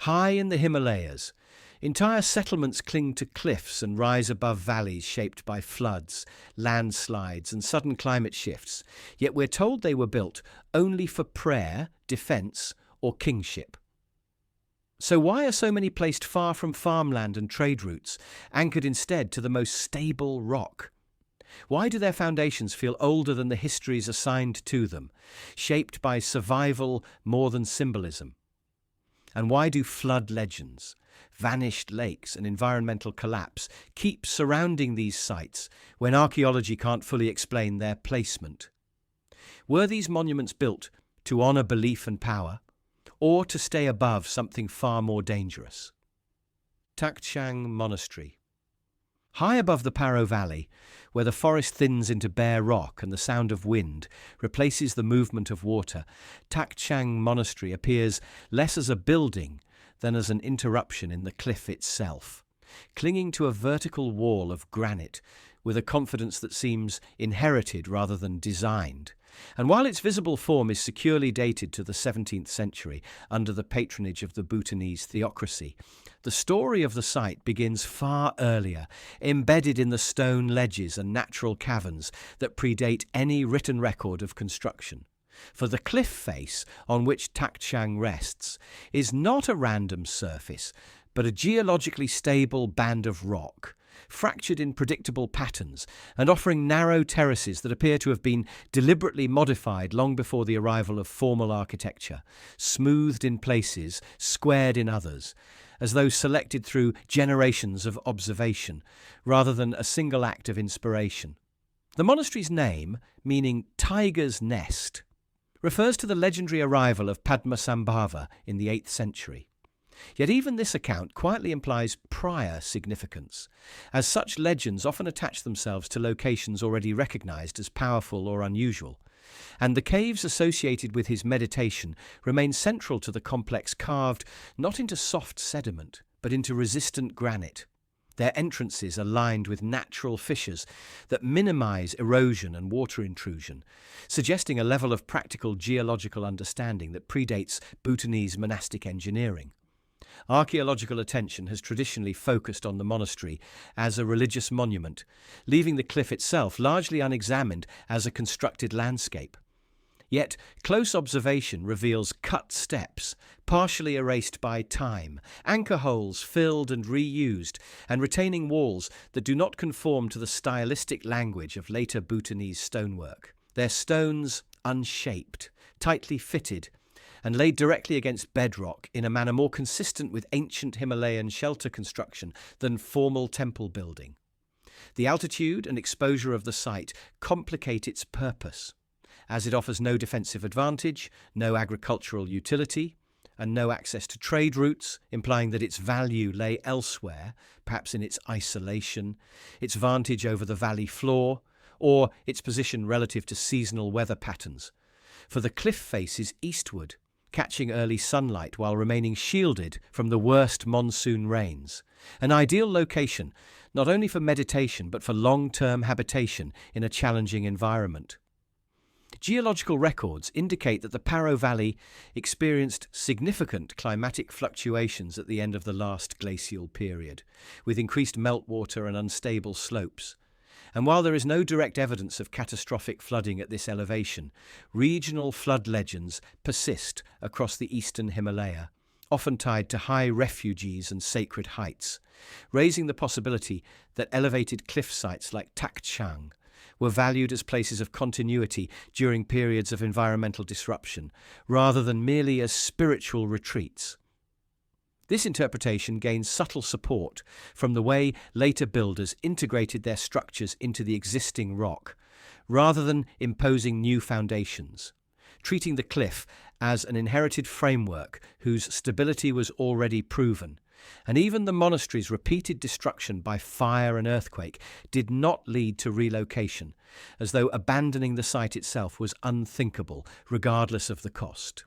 High in the Himalayas, entire settlements cling to cliffs and rise above valleys shaped by floods, landslides, and sudden climate shifts, yet we're told they were built only for prayer, defence, or kingship. So why are so many placed far from farmland and trade routes, anchored instead to the most stable rock? Why do their foundations feel older than the histories assigned to them, shaped by survival more than symbolism? And why do flood legends, vanished lakes, and environmental collapse keep surrounding these sites when archaeology can't fully explain their placement? Were these monuments built to honour belief and power, or to stay above something far more dangerous? Taktsang Monastery. High above the Paro Valley, where the forest thins into bare rock and the sound of wind replaces the movement of water, Taktsang Monastery appears less as a building than as an interruption in the cliff itself, clinging to a vertical wall of granite with a confidence that seems inherited rather than designed. And while its visible form is securely dated to the 17th century under the patronage of the Bhutanese theocracy, the story of the site begins far earlier, embedded in the stone ledges and natural caverns that predate any written record of construction. For the cliff face on which Taktsang rests is not a random surface, but a geologically stable band of rock, fractured in predictable patterns and offering narrow terraces that appear to have been deliberately modified long before the arrival of formal architecture, smoothed in places, squared in others, as though selected through generations of observation, rather than a single act of inspiration. The monastery's name, meaning tiger's nest, refers to the legendary arrival of Padmasambhava in the 8th century. Yet even this account quietly implies prior significance, as such legends often attach themselves to locations already recognized as powerful or unusual, and the caves associated with his meditation remain central to the complex, carved not into soft sediment, but into resistant granite. Their entrances are lined with natural fissures that minimize erosion and water intrusion, suggesting a level of practical geological understanding that predates Bhutanese monastic engineering. Archaeological attention has traditionally focused on the monastery as a religious monument, leaving the cliff itself largely unexamined as a constructed landscape. Yet close observation reveals cut steps, partially erased by time, anchor holes filled and reused, and retaining walls that do not conform to the stylistic language of later Bhutanese stonework. Their stones unshaped, tightly fitted, and laid directly against bedrock in a manner more consistent with ancient Himalayan shelter construction than formal temple building. The altitude and exposure of the site complicate its purpose, as it offers no defensive advantage, no agricultural utility, and no access to trade routes, implying that its value lay elsewhere, perhaps in its isolation, its vantage over the valley floor, or its position relative to seasonal weather patterns. For the cliff faces eastward, catching early sunlight while remaining shielded from the worst monsoon rains. An ideal location, not only for meditation but for long-term habitation in a challenging environment. Geological records indicate that the Paro Valley experienced significant climatic fluctuations at the end of the last glacial period, with increased meltwater and unstable slopes. And while there is no direct evidence of catastrophic flooding at this elevation, regional flood legends persist across the eastern Himalaya, often tied to high refuges and sacred heights, raising the possibility that elevated cliff sites like Taktsang were valued as places of continuity during periods of environmental disruption, rather than merely as spiritual retreats. This interpretation gains subtle support from the way later builders integrated their structures into the existing rock, rather than imposing new foundations, treating the cliff as an inherited framework whose stability was already proven. And even the monastery's repeated destruction by fire and earthquake did not lead to relocation, as though abandoning the site itself was unthinkable, regardless of the cost.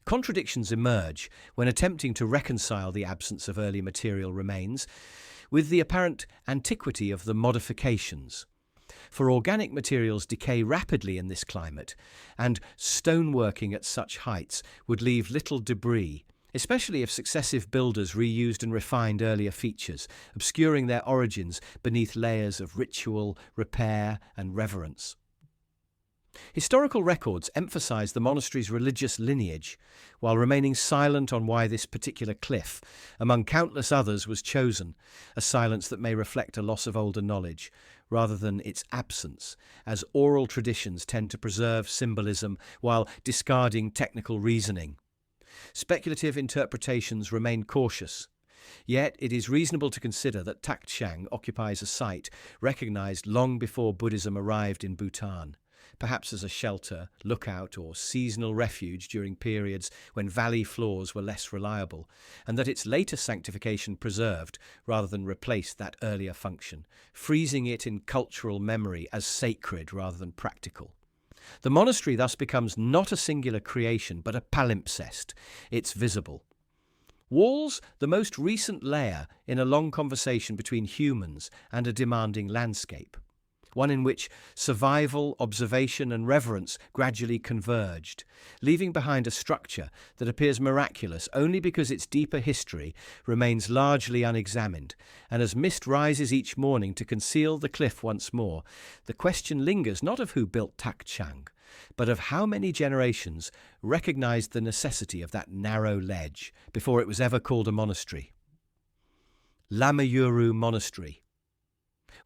Contradictions emerge when attempting to reconcile the absence of early material remains with the apparent antiquity of the modifications. For organic materials decay rapidly in this climate, and stoneworking at such heights would leave little debris, especially if successive builders reused and refined earlier features, obscuring their origins beneath layers of ritual, repair, and reverence. Historical records emphasize the monastery's religious lineage, while remaining silent on why this particular cliff, among countless others, was chosen, a silence that may reflect a loss of older knowledge, rather than its absence, as oral traditions tend to preserve symbolism while discarding technical reasoning. Speculative interpretations remain cautious, yet it is reasonable to consider that Taktsang occupies a site recognized long before Buddhism arrived in Bhutan, perhaps as a shelter, lookout, or seasonal refuge during periods when valley floors were less reliable, and that its later sanctification preserved rather than replaced that earlier function, freezing it in cultural memory as sacred rather than practical. The monastery thus becomes not a singular creation, but a palimpsest. It's visible. Walls, the most recent layer in a long conversation between humans and a demanding landscape, one in which survival, observation, and reverence gradually converged, leaving behind a structure that appears miraculous only because its deeper history remains largely unexamined, and as mist rises each morning to conceal the cliff once more, the question lingers not of who built Taktsang, but of how many generations recognized the necessity of that narrow ledge before it was ever called a monastery. Lamayuru Monastery.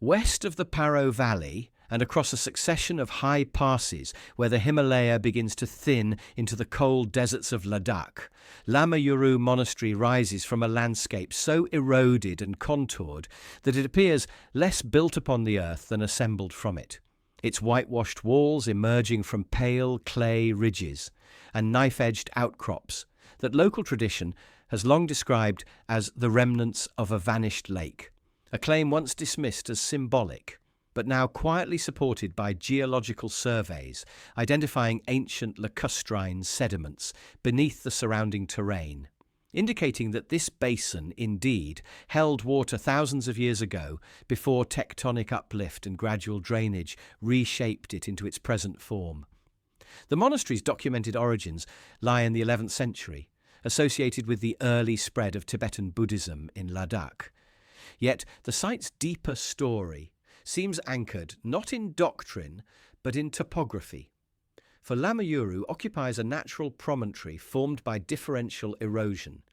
West of the Paro Valley and across a succession of high passes where the Himalaya begins to thin into the cold deserts of Ladakh, Lamayuru Monastery rises from a landscape so eroded and contoured that it appears less built upon the earth than assembled from it, its whitewashed walls emerging from pale clay ridges and knife-edged outcrops that local tradition has long described as the remnants of a vanished lake. A claim once dismissed as symbolic, but now quietly supported by geological surveys identifying ancient lacustrine sediments beneath the surrounding terrain, indicating that this basin indeed held water thousands of years ago before tectonic uplift and gradual drainage reshaped it into its present form. The monastery's documented origins lie in the 11th century, associated with the early spread of Tibetan Buddhism in Ladakh. Yet the site's deeper story seems anchored not in doctrine but in topography. For Lamayuru occupies a natural promontory formed by differential erosion,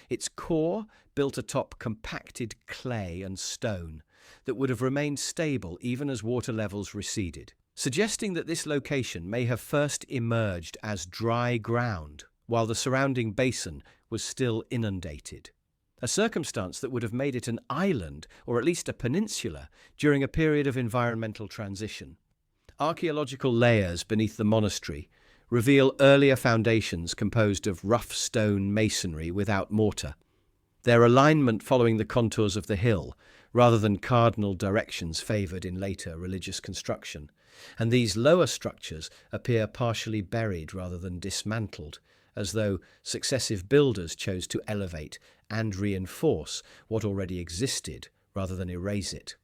its core built atop compacted clay and stone that would have remained stable even as water levels receded, suggesting that this location may have first emerged as dry ground while the surrounding basin was still inundated, a circumstance that would have made it an island, or at least a peninsula, during a period of environmental transition. Archaeological layers beneath the monastery reveal earlier foundations composed of rough stone masonry without mortar, their alignment following the contours of the hill, rather than cardinal directions favoured in later religious construction, and these lower structures appear partially buried rather than dismantled, as though successive builders chose to elevate and reinforce what already existed rather than erase it.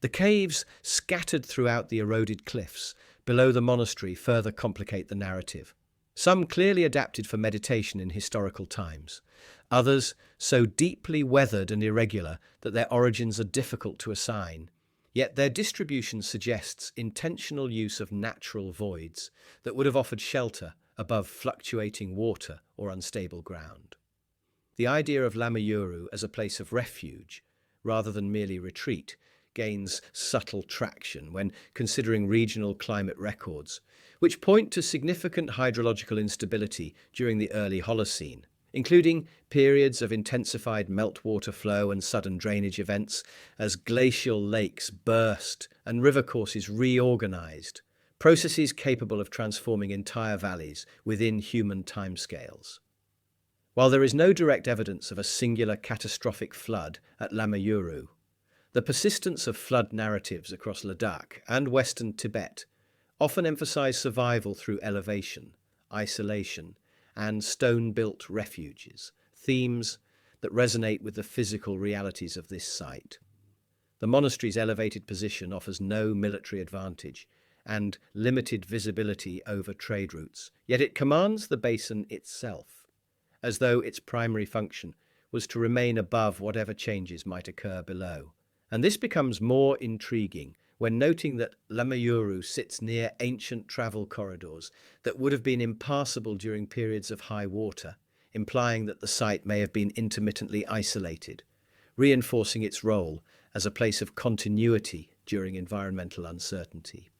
The caves scattered throughout the eroded cliffs below the monastery further complicate the narrative. Some clearly adapted for meditation in historical times, others so deeply weathered and irregular that their origins are difficult to assign, yet their distribution suggests intentional use of natural voids that would have offered shelter above fluctuating water or unstable ground. The idea of Lamayuru as a place of refuge, rather than merely retreat, gains subtle traction when considering regional climate records, which point to significant hydrological instability during the early Holocene, including periods of intensified meltwater flow and sudden drainage events as glacial lakes burst and river courses reorganized, processes capable of transforming entire valleys within human timescales. While there is no direct evidence of a singular catastrophic flood at Lamayuru, the persistence of flood narratives across Ladakh and western Tibet often emphasize survival through elevation, isolation, and stone-built refuges, themes that resonate with the physical realities of this site. The monastery's elevated position offers no military advantage and limited visibility over trade routes, yet it commands the basin itself, as though its primary function was to remain above whatever changes might occur below. And this becomes more intriguing when noting that Lamayuru sits near ancient travel corridors that would have been impassable during periods of high water, implying that the site may have been intermittently isolated, reinforcing its role as a place of continuity during environmental uncertainty.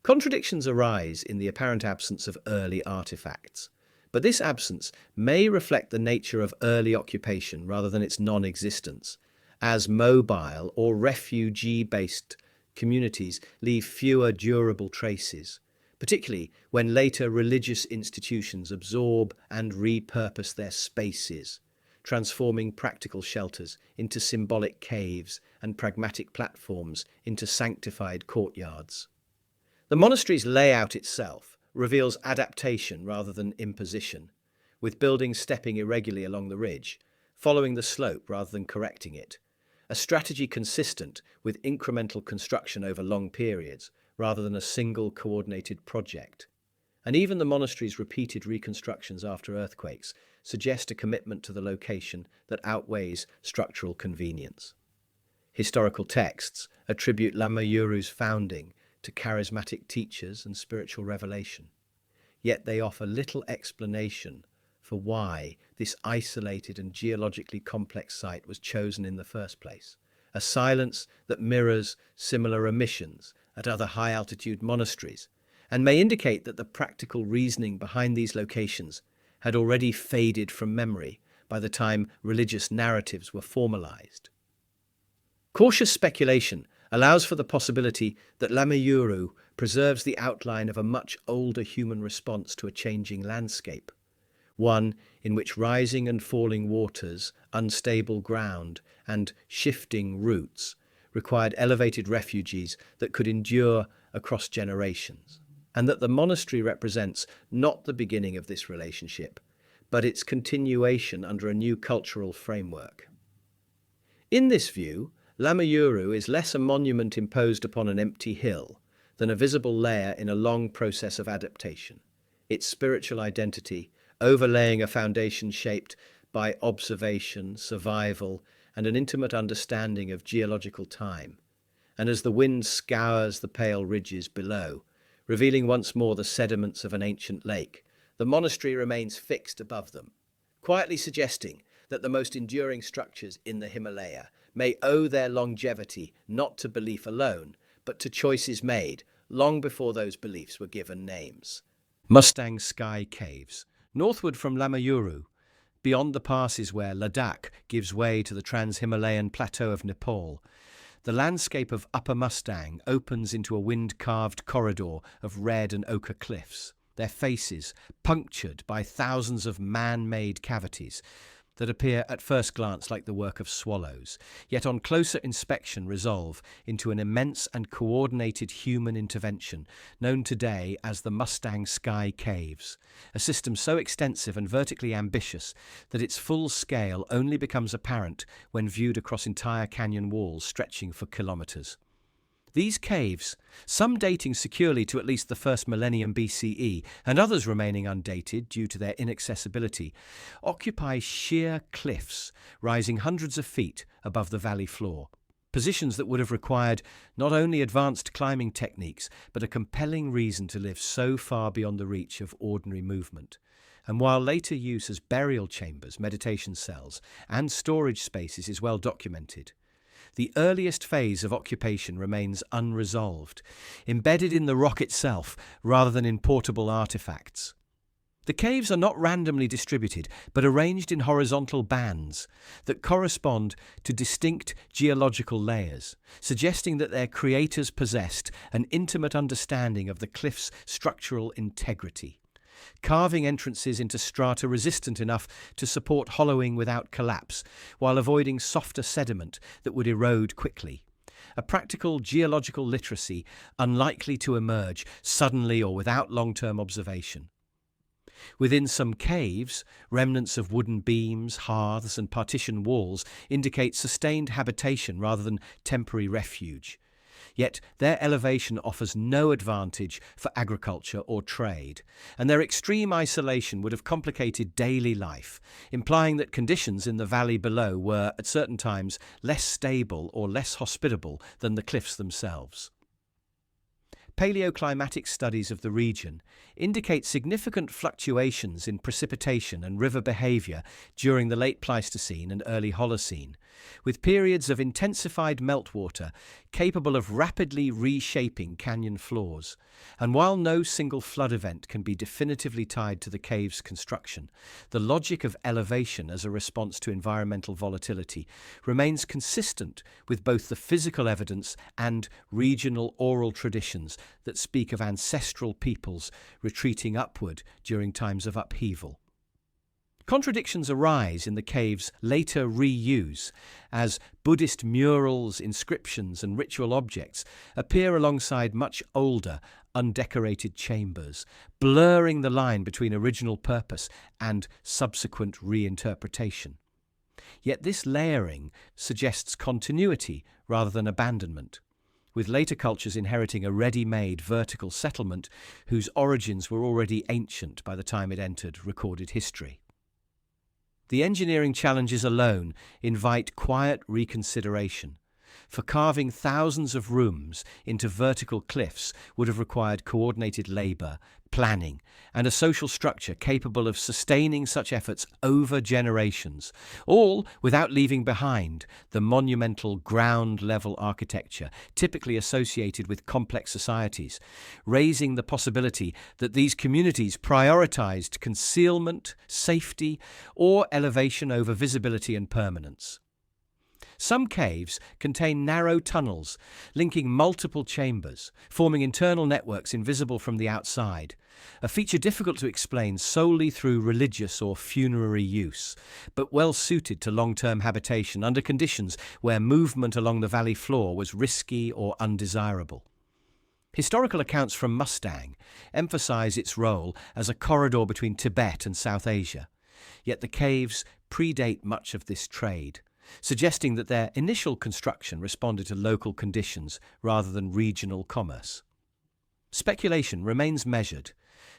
Contradictions arise in the apparent absence of early artifacts, but this absence may reflect the nature of early occupation rather than its non-existence, as mobile or refugee-based communities leave fewer durable traces, particularly when later religious institutions absorb and repurpose their spaces, transforming practical shelters into symbolic caves and pragmatic platforms into sanctified courtyards. The monastery's layout itself reveals adaptation rather than imposition, with buildings stepping irregularly along the ridge, following the slope rather than correcting it, a strategy consistent with incremental construction over long periods rather than a single coordinated project. And even the monastery's repeated reconstructions after earthquakes suggest a commitment to the location that outweighs structural convenience. Historical texts attribute Lamayuru's founding to charismatic teachers and spiritual revelation, yet they offer little explanation for why this isolated and geologically complex site was chosen in the first place, a silence that mirrors similar omissions at other high-altitude monasteries, and may indicate that the practical reasoning behind these locations had already faded from memory by the time religious narratives were formalized. Cautious speculation allows for the possibility that Lamayuru preserves the outline of a much older human response to a changing landscape, one in which rising and falling waters, unstable ground, and shifting routes required elevated refuges that could endure across generations, and that the monastery represents not the beginning of this relationship, but its continuation under a new cultural framework. In this view, Lamayuru is less a monument imposed upon an empty hill than a visible layer in a long process of adaptation, its spiritual identity overlaying a foundation shaped by observation, survival, and an intimate understanding of geological time. And as the wind scours the pale ridges below, revealing once more the sediments of an ancient lake, the monastery remains fixed above them, quietly suggesting that the most enduring structures in the Himalaya may owe their longevity not to belief alone, but to choices made long before those beliefs were given names. Mustang Sky Caves. Northward from Lamayuru, beyond the passes where Ladakh gives way to the trans-Himalayan plateau of Nepal, the landscape of Upper Mustang opens into a wind-carved corridor of red and ochre cliffs, their faces punctured by thousands of man-made cavities that appear at first glance like the work of swallows, yet on closer inspection resolve into an immense and coordinated human intervention known today as the Mustang Sky Caves, a system so extensive and vertically ambitious that its full scale only becomes apparent when viewed across entire canyon walls stretching for kilometers. These caves, some dating securely to at least the first millennium BCE and others remaining undated due to their inaccessibility, occupy sheer cliffs rising hundreds of feet above the valley floor, positions that would have required not only advanced climbing techniques but a compelling reason to live so far beyond the reach of ordinary movement. And while later use as burial chambers, meditation cells, and storage spaces is well documented, the earliest phase of occupation remains unresolved, embedded in the rock itself rather than in portable artifacts. The caves are not randomly distributed, but arranged in horizontal bands that correspond to distinct geological layers, suggesting that their creators possessed an intimate understanding of the cliff's structural integrity, carving entrances into strata resistant enough to support hollowing without collapse, while avoiding softer sediment that would erode quickly. A practical geological literacy unlikely to emerge suddenly or without long-term observation. Within some caves, remnants of wooden beams, hearths, and partition walls indicate sustained habitation rather than temporary refuge. Yet their elevation offers no advantage for agriculture or trade, and their extreme isolation would have complicated daily life, implying that conditions in the valley below were, at certain times, less stable or less hospitable than the cliffs themselves. Paleoclimatic studies of the region indicate significant fluctuations in precipitation and river behavior during the late Pleistocene and early Holocene, with periods of intensified meltwater capable of rapidly reshaping canyon floors. And while no single flood event can be definitively tied to the cave's construction, the logic of elevation as a response to environmental volatility remains consistent with both the physical evidence and regional oral traditions that speak of ancestral peoples retreating upward during times of upheaval. Contradictions arise in the cave's later reuse, as Buddhist murals, inscriptions, and ritual objects appear alongside much older, undecorated chambers, blurring the line between original purpose and subsequent reinterpretation. Yet this layering suggests continuity rather than abandonment, with later cultures inheriting a ready-made vertical settlement whose origins were already ancient by the time it entered recorded history. The engineering challenges alone invite quiet reconsideration, for carving thousands of rooms into vertical cliffs would have required coordinated labour, planning, and a social structure capable of sustaining such efforts over generations, all without leaving behind the monumental ground-level architecture typically associated with complex societies, raising the possibility that these communities prioritised concealment, safety, or elevation over visibility and permanence. Some caves contain narrow tunnels linking multiple chambers, forming internal networks invisible from the outside, a feature difficult to explain solely through religious or funerary use, but well suited to long-term habitation under conditions where movement along the valley floor was risky or undesirable. Historical accounts from Mustang emphasize its role as a corridor between Tibet and South Asia, yet the caves predate much of this trade, suggesting that their initial construction responded to local conditions rather than regional commerce. Speculation remains measured,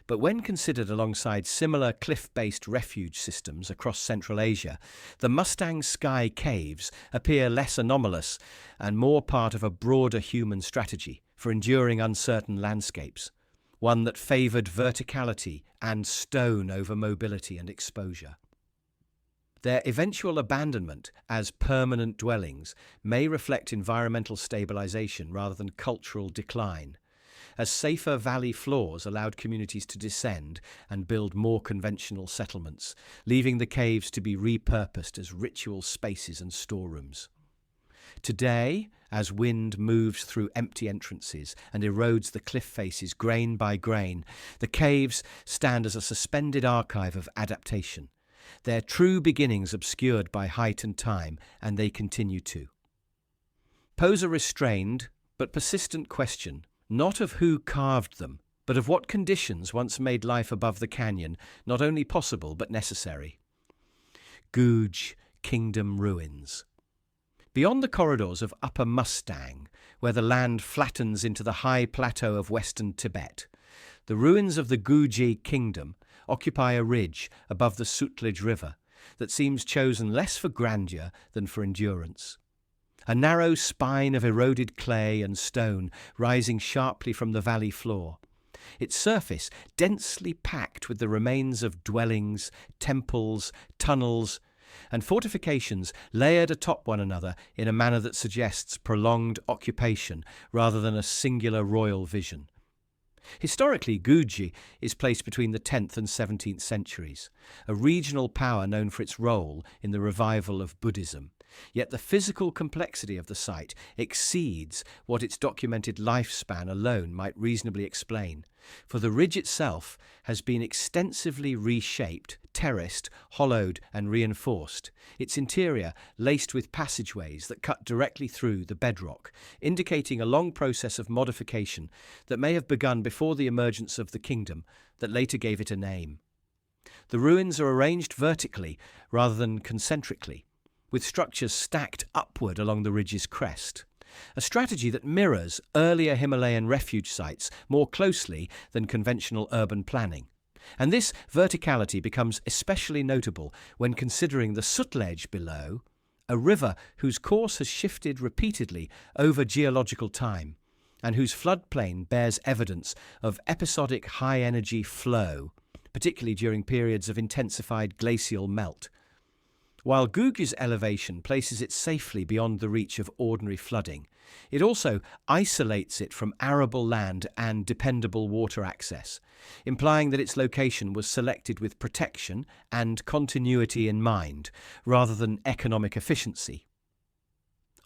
but when considered alongside similar cliff-based refuge systems across Central Asia, the Mustang Sky Caves appear less anomalous and more part of a broader human strategy for enduring uncertain landscapes, one that favoured verticality and stone over mobility and exposure. Their eventual abandonment as permanent dwellings may reflect environmental stabilization rather than cultural decline, as safer valley floors allowed communities to descend and build more conventional settlements, leaving the caves to be repurposed as ritual spaces and storerooms. Today, as wind moves through empty entrances and erodes the cliff faces grain by grain, the caves stand as a suspended archive of adaptation, their true beginnings obscured by height and time, and they continue to pose a restrained but persistent question, not of who carved them, but of what conditions once made life above the canyon not only possible but necessary. Guge Kingdom Ruins. Beyond the corridors of Upper Mustang, where the land flattens into the high plateau of western Tibet, the ruins of the Guge Kingdom occupy a ridge above the Sutlej River that seems chosen less for grandeur than for endurance. A narrow spine of eroded clay and stone rising sharply from the valley floor, its surface densely packed with the remains of dwellings, temples, tunnels, and fortifications layered atop one another in a manner that suggests prolonged occupation rather than a singular royal vision. Historically, Guge is placed between the 10th and 17th centuries, a regional power known for its role in the revival of Buddhism. Yet the physical complexity of the site exceeds what its documented lifespan alone might reasonably explain, for the ridge itself has been extensively reshaped, terraced, hollowed and reinforced, its interior laced with passageways that cut directly through the bedrock, indicating a long process of modification that may have begun before the emergence of the kingdom that later gave it a name. The ruins are arranged vertically rather than concentrically, with structures stacked upward along the ridge's crest. a strategy that mirrors earlier Himalayan refuge sites more closely than conventional urban planning. And this verticality becomes especially notable when considering the Sutlej below, a river whose course has shifted repeatedly over geological time and whose floodplain bears evidence of episodic high-energy flow, particularly during periods of intensified glacial melt. While Guge's elevation places it safely beyond the reach of ordinary flooding, it also isolates it from arable land and dependable water access, implying that its location was selected with protection and continuity in mind, rather than economic efficiency.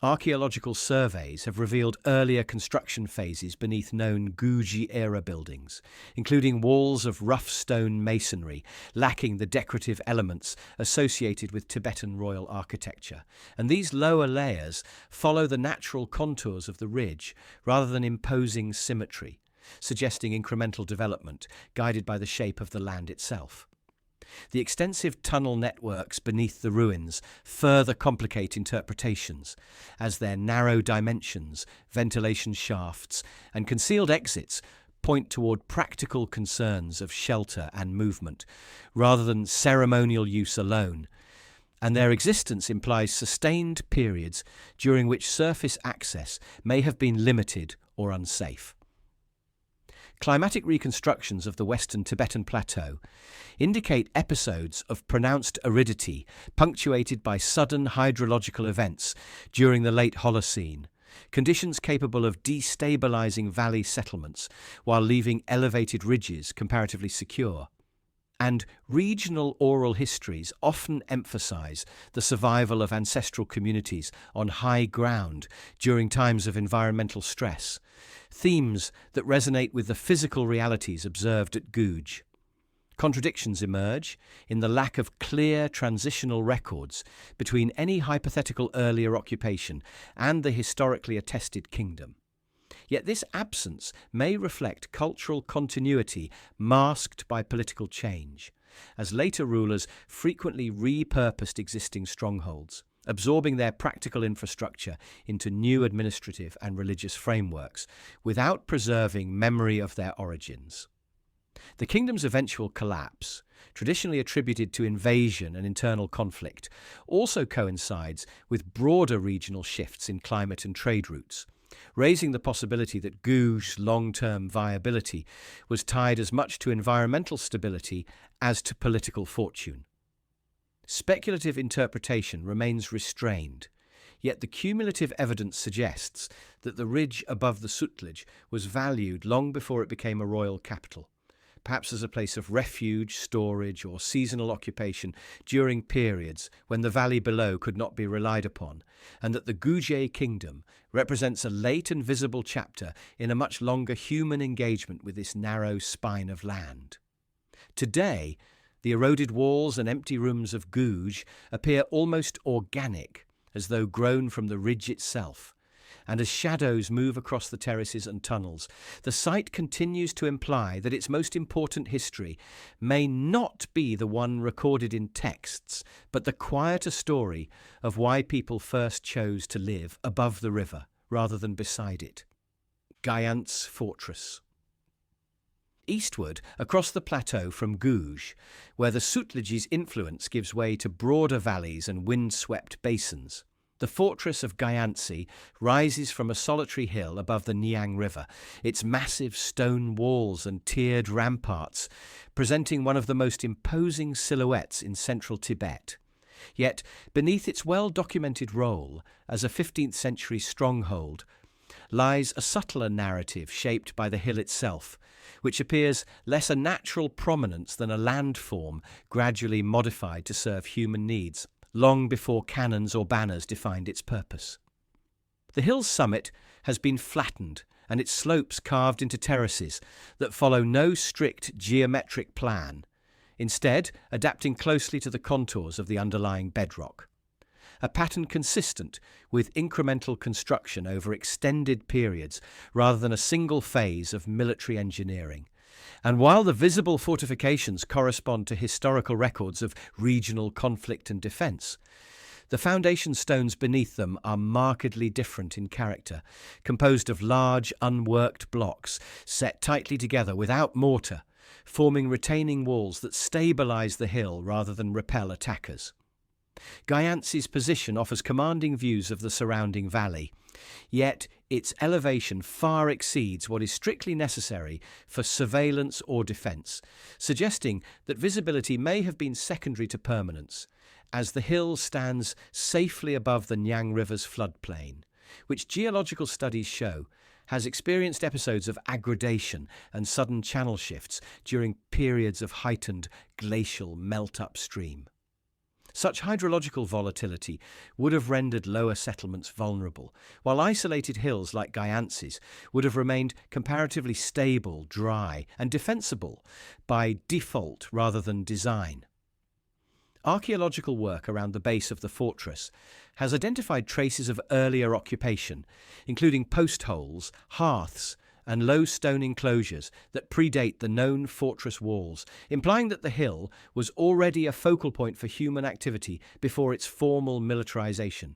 Archaeological surveys have revealed earlier construction phases beneath known Guge-era buildings, including walls of rough stone masonry, lacking the decorative elements associated with Tibetan royal architecture. And these lower layers follow the natural contours of the ridge rather than imposing symmetry, suggesting incremental development guided by the shape of the land itself. The extensive tunnel networks beneath the ruins further complicate interpretations, as their narrow dimensions, ventilation shafts, and concealed exits point toward practical concerns of shelter and movement, rather than ceremonial use alone. And their existence implies sustained periods during which surface access may have been limited or unsafe. Climatic reconstructions of the western Tibetan plateau indicate episodes of pronounced aridity punctuated by sudden hydrological events during the late Holocene, conditions capable of destabilizing valley settlements while leaving elevated ridges comparatively secure. And regional oral histories often emphasize the survival of ancestral communities on high ground during times of environmental stress, themes that resonate with the physical realities observed at Guge. Contradictions emerge in the lack of clear transitional records between any hypothetical earlier occupation and the historically attested kingdom. Yet this absence may reflect cultural continuity masked by political change, as later rulers frequently repurposed existing strongholds, absorbing their practical infrastructure into new administrative and religious frameworks, without preserving memory of their origins. The kingdom's eventual collapse, traditionally attributed to invasion and internal conflict, also coincides with broader regional shifts in climate and trade routes, raising the possibility that Guge's long-term viability was tied as much to environmental stability as to political fortune. Speculative interpretation remains restrained, yet the cumulative evidence suggests that the ridge above the Sutlej was valued long before it became a royal capital, perhaps as a place of refuge, storage, or seasonal occupation during periods when the valley below could not be relied upon, and that the Guge kingdom represents a late and visible chapter in a much longer human engagement with this narrow spine of land. Today, the eroded walls and empty rooms of Guge appear almost organic, as though grown from the ridge itself. And as shadows move across the terraces and tunnels, the site continues to imply that its most important history may not be the one recorded in texts, but the quieter story of why people first chose to live above the river rather than beside it. Gyangtse Fortress. Eastward, across the plateau from Guge, where the Sutlej's influence gives way to broader valleys and wind-swept basins, the fortress of Gyangtse rises from a solitary hill above the Nyang River, its massive stone walls and tiered ramparts presenting one of the most imposing silhouettes in central Tibet. Yet, beneath its well-documented role as a 15th century stronghold, lies a subtler narrative shaped by the hill itself, which appears less a natural prominence than a landform gradually modified to serve human needs, long before cannons or banners defined its purpose. The hill's summit has been flattened and its slopes carved into terraces that follow no strict geometric plan, instead adapting closely to the contours of the underlying bedrock. A pattern consistent with incremental construction over extended periods rather than a single phase of military engineering. And while the visible fortifications correspond to historical records of regional conflict and defence, The foundation stones beneath them are markedly different in character, composed of large, unworked blocks set tightly together without mortar, forming retaining walls that stabilize the hill rather than repel attackers. Gyangtse's position offers commanding views of the surrounding valley, yet its elevation far exceeds what is strictly necessary for surveillance or defence, suggesting that visibility may have been secondary to permanence, as the hill stands safely above the Nyang River's floodplain, which geological studies show has experienced episodes of aggradation and sudden channel shifts during periods of heightened glacial melt upstream. Such hydrological volatility would have rendered lower settlements vulnerable, while isolated hills like Gyangtse's would have remained comparatively stable, dry, and defensible by default rather than design. Archaeological work around the base of the fortress has identified traces of earlier occupation, including post holes, hearths, and low stone enclosures that predate the known fortress walls, implying that the hill was already a focal point for human activity before its formal militarization.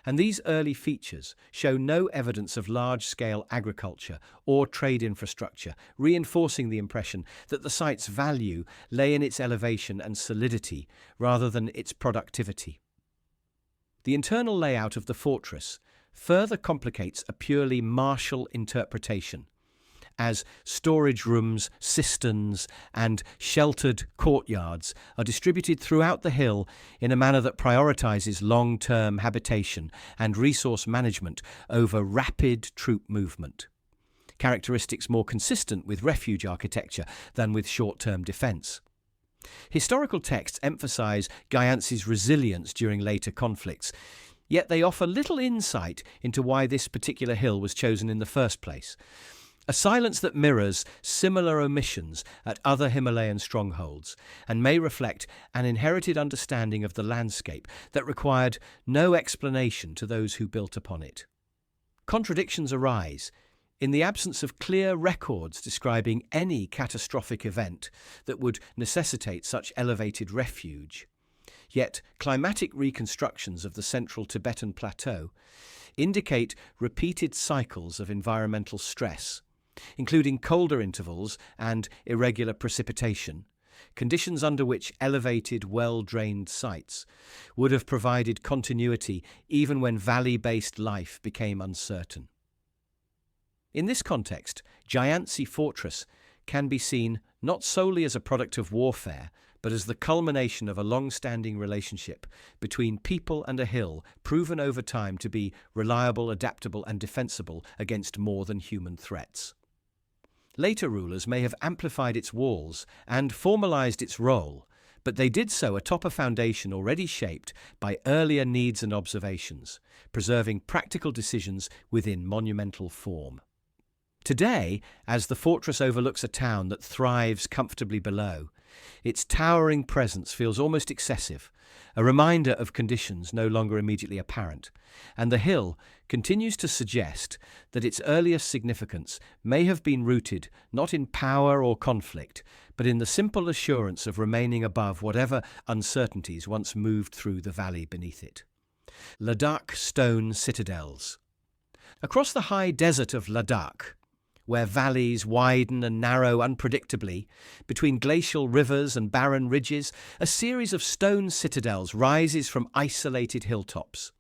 And these early features show no evidence of large-scale agriculture or trade infrastructure, reinforcing the impression that the site's value lay in its elevation and solidity rather than its productivity. The internal layout of the fortress further complicates a purely martial interpretation, as storage rooms, cisterns, and sheltered courtyards are distributed throughout the hill in a manner that prioritizes long-term habitation and resource management over rapid troop movement, characteristics more consistent with refuge architecture than with short-term defense. Historical texts emphasize Gyangtse's resilience during later conflicts, yet they offer little insight into why this particular hill was chosen in the first place. A silence that mirrors similar omissions at other Himalayan strongholds and may reflect an inherited understanding of the landscape that required no explanation to those who built upon it. Contradictions arise in the absence of clear records describing any catastrophic event that would necessitate such elevated refuge. Yet climatic reconstructions of the central Tibetan plateau indicate repeated cycles of environmental stress, including colder intervals and irregular precipitation, conditions under which elevated, well-drained sites would have provided continuity even when valley-based life became uncertain. In this context, Gyangtse Fortress can be seen not solely as a product of warfare, but as the culmination of a long-standing relationship between people and a hill, proven over time to be reliable, adaptable, and defensible against more than human threats. Later rulers may have amplified its walls and formalized its role, but they did so atop a foundation already shaped by earlier needs and observations, preserving practical decisions within monumental form. Today, as the fortress overlooks a town that thrives comfortably below, its towering presence feels almost excessive, a reminder of conditions no longer immediately apparent, and the hill continues to suggest that its earliest significance may have been rooted not in power or conflict, but in the simple assurance of remaining above whatever uncertainties once moved through the valley beneath it. Ladakh Stone Citadels. Across the high desert of Ladakh, where valleys widen and narrow unpredictably, between glacial rivers and barren ridges, a series of stone citadels rises from isolated hilltops.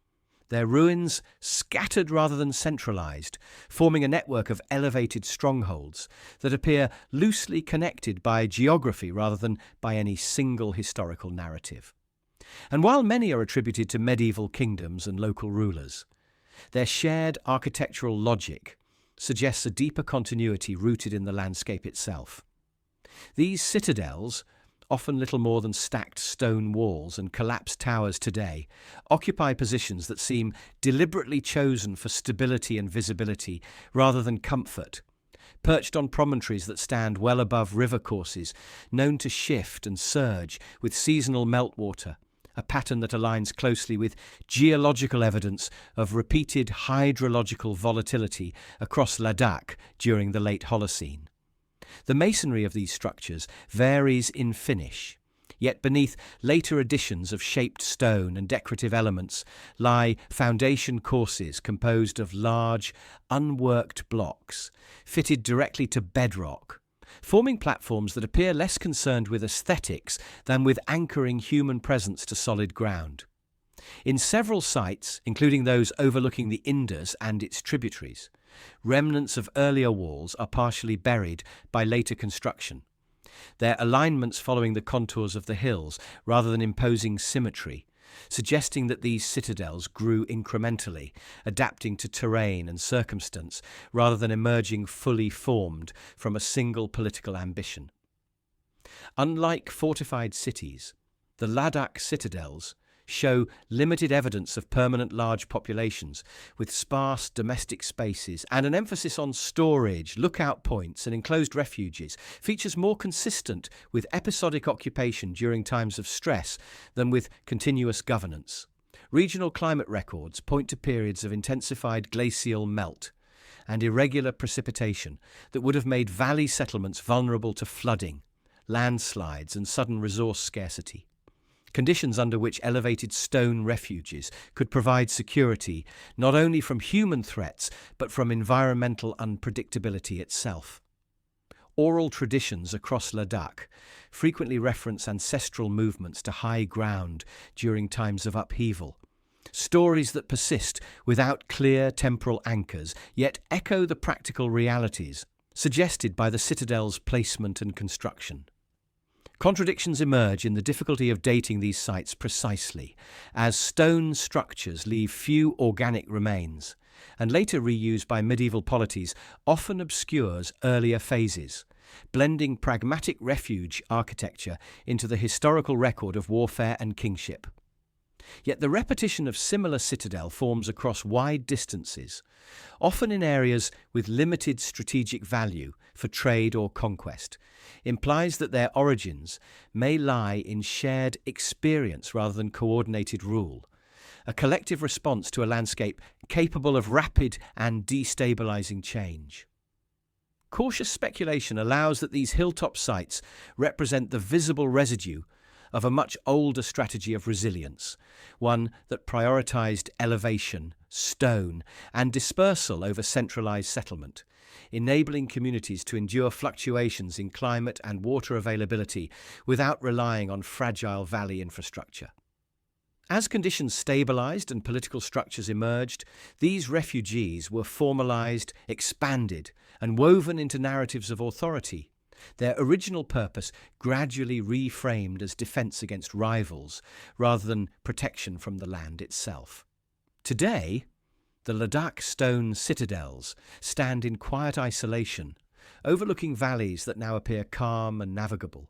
Their ruins scattered rather than centralized, forming a network of elevated strongholds that appear loosely connected by geography rather than by any single historical narrative. And while many are attributed to medieval kingdoms and local rulers, their shared architectural logic suggests a deeper continuity rooted in the landscape itself. These citadels, often little more than stacked stone walls and collapsed towers today, occupy positions that seem deliberately chosen for stability and visibility rather than comfort, perched on promontories that stand well above river courses known to shift and surge with seasonal meltwater, a pattern that aligns closely with geological evidence of repeated hydrological volatility across Ladakh during the late Holocene. The masonry of these structures varies in finish, Yet beneath later additions of shaped stone and decorative elements lie foundation courses composed of large, unworked blocks, fitted directly to bedrock, forming platforms that appear less concerned with aesthetics than with anchoring human presence to solid ground. In several sites, including those overlooking the Indus and its tributaries, remnants of earlier walls are partially buried by later construction, their alignments following the contours of the hills rather than imposing symmetry, suggesting that these citadels grew incrementally, adapting to terrain and circumstance rather than emerging fully formed from a single political ambition. Unlike fortified cities, the Ladakh citadels show limited evidence of permanent large populations, with sparse domestic spaces and an emphasis on storage, lookout points and enclosed refuges, features more consistent with episodic occupation during times of stress than with continuous governance. Regional climate records point to periods of intensified glacial melt and irregular precipitation that would have made valley settlements vulnerable to flooding, landslides and sudden resource scarcity. Conditions under which elevated stone refuges could provide security not only from human threats but from environmental unpredictability itself. Oral traditions across Ladakh frequently reference ancestral movements to high ground during times of upheaval. Stories that persist without clear temporal anchors yet echo the practical realities suggested by the citadel's placement and construction. Contradictions emerge in the difficulty of dating these sites precisely, as stone structures leave few organic remains, and later reuse by medieval polities often obscures earlier phases, blending pragmatic refuge architecture into the historical record of warfare and kingship. Yet the repetition of similar citadel forms across wide distances, often in areas with limited strategic value for trade or conquest, implies that their origins may lie in shared experience rather than coordinated rule, a collective response to a landscape capable of rapid and destabilizing change. Cautious speculation allows that these hilltop sites represent the visible residue of a much older strategy of resilience, one that prioritized elevation, stone, and dispersal over centralized settlement, enabling communities to endure fluctuations in climate and water availability without relying on fragile valley infrastructure. As conditions stabilized and political structures emerged, these refugees were formalized, expanded, and woven into narratives of authority, their original purpose gradually reframed as defense against rivals rather than protection from the land itself. Today, the Ladakh stone citadels stand in quiet isolation, overlooking valleys that now appear calm and navigable.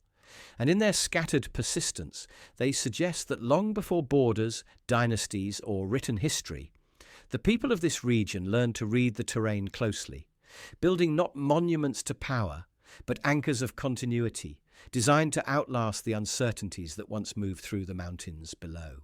And in their scattered persistence, they suggest that long before borders, dynasties, or written history, the people of this region learned to read the terrain closely, building not monuments to power, but anchors of continuity, designed to outlast the uncertainties that once moved through the mountains below.